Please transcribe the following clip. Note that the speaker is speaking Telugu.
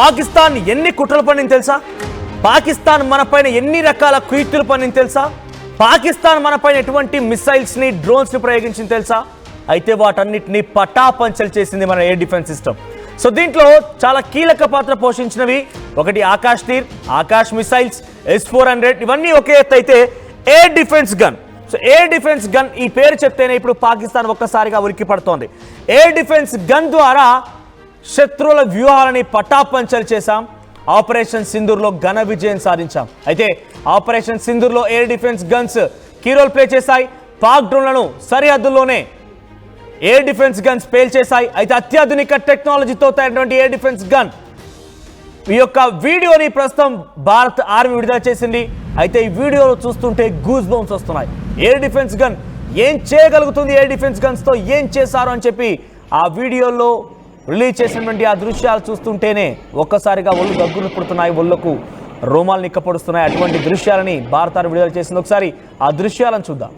పాకిస్తాన్ ఎన్ని కుట్రలు పన్నింది తెలుసా? పాకిస్తాన్ మనపైన ఎన్ని రకాల కుయుక్తులు పన్నింది తెలుసా? పాకిస్తాన్ మనపైన ఎటువంటి మిసైల్స్ని డ్రోన్స్ని ప్రయోగించింది తెలుసా? అయితే వాటన్నిటిని పటాపంచలు చేసింది మన ఎయిర్ డిఫెన్స్ సిస్టమ్. సో దీంట్లో చాలా కీలక పాత్ర పోషించినవి ఒకటి ఆకాశ్ తీర్, ఆకాశ్ మిసైల్స్, S-400 ఇవన్నీ ఒకే ఎత్తు అయితే air defence gun. So air defence gun ఈ పేరు చెప్తేనే ఇప్పుడు పాకిస్తాన్ ఒక్కసారిగా ఉరికి పడుతోంది. ఎయిర్ డిఫెన్స్ గన్ ద్వారా శత్రువుల వ్యూహాలని పటాపంచలు చేశాం. ఆపరేషన్ సింధూర్లో ఘన విజయం సాధించాం. అయితే ఆపరేషన్ సింధూర్లో air defence guns key role play చేశాయి. పాక్ డ్రోన్లను సరిహద్దుల్లోనే ఎయిర్ డిఫెన్స్ గన్స్ పేల్చేశాయి. అయితే అత్యాధునిక టెక్నాలజీతో తయారైనటువంటి ఎయిర్ డిఫెన్స్ గన్ ఈ యొక్క వీడియోని ప్రస్తుతం భారత్ ఆర్మీ విడుదల చేసింది. అయితే ఈ వీడియోలో చూస్తుంటే గూస్ బంప్స్ వస్తున్నాయి. ఎయిర్ డిఫెన్స్ గన్ ఏం చేయగలుగుతుంది, ఎయిర్ డిఫెన్స్ గన్స్తో ఏం చేశారు అని చెప్పి ఆ వీడియోలో రిలీజ్ చేసినటువంటి ఆ దృశ్యాలు చూస్తుంటేనే ఒక్కసారిగా ఒళ్ళు దగ్గులు పుడుతున్నాయి, ఒళ్ళకు రోమాలు నిక్కపొడుస్తున్నాయి. అటువంటి దృశ్యాలని భారత్ ఆర్మీ విడుదల చేసింది. ఒకసారి ఆ దృశ్యాలను చూద్దాం.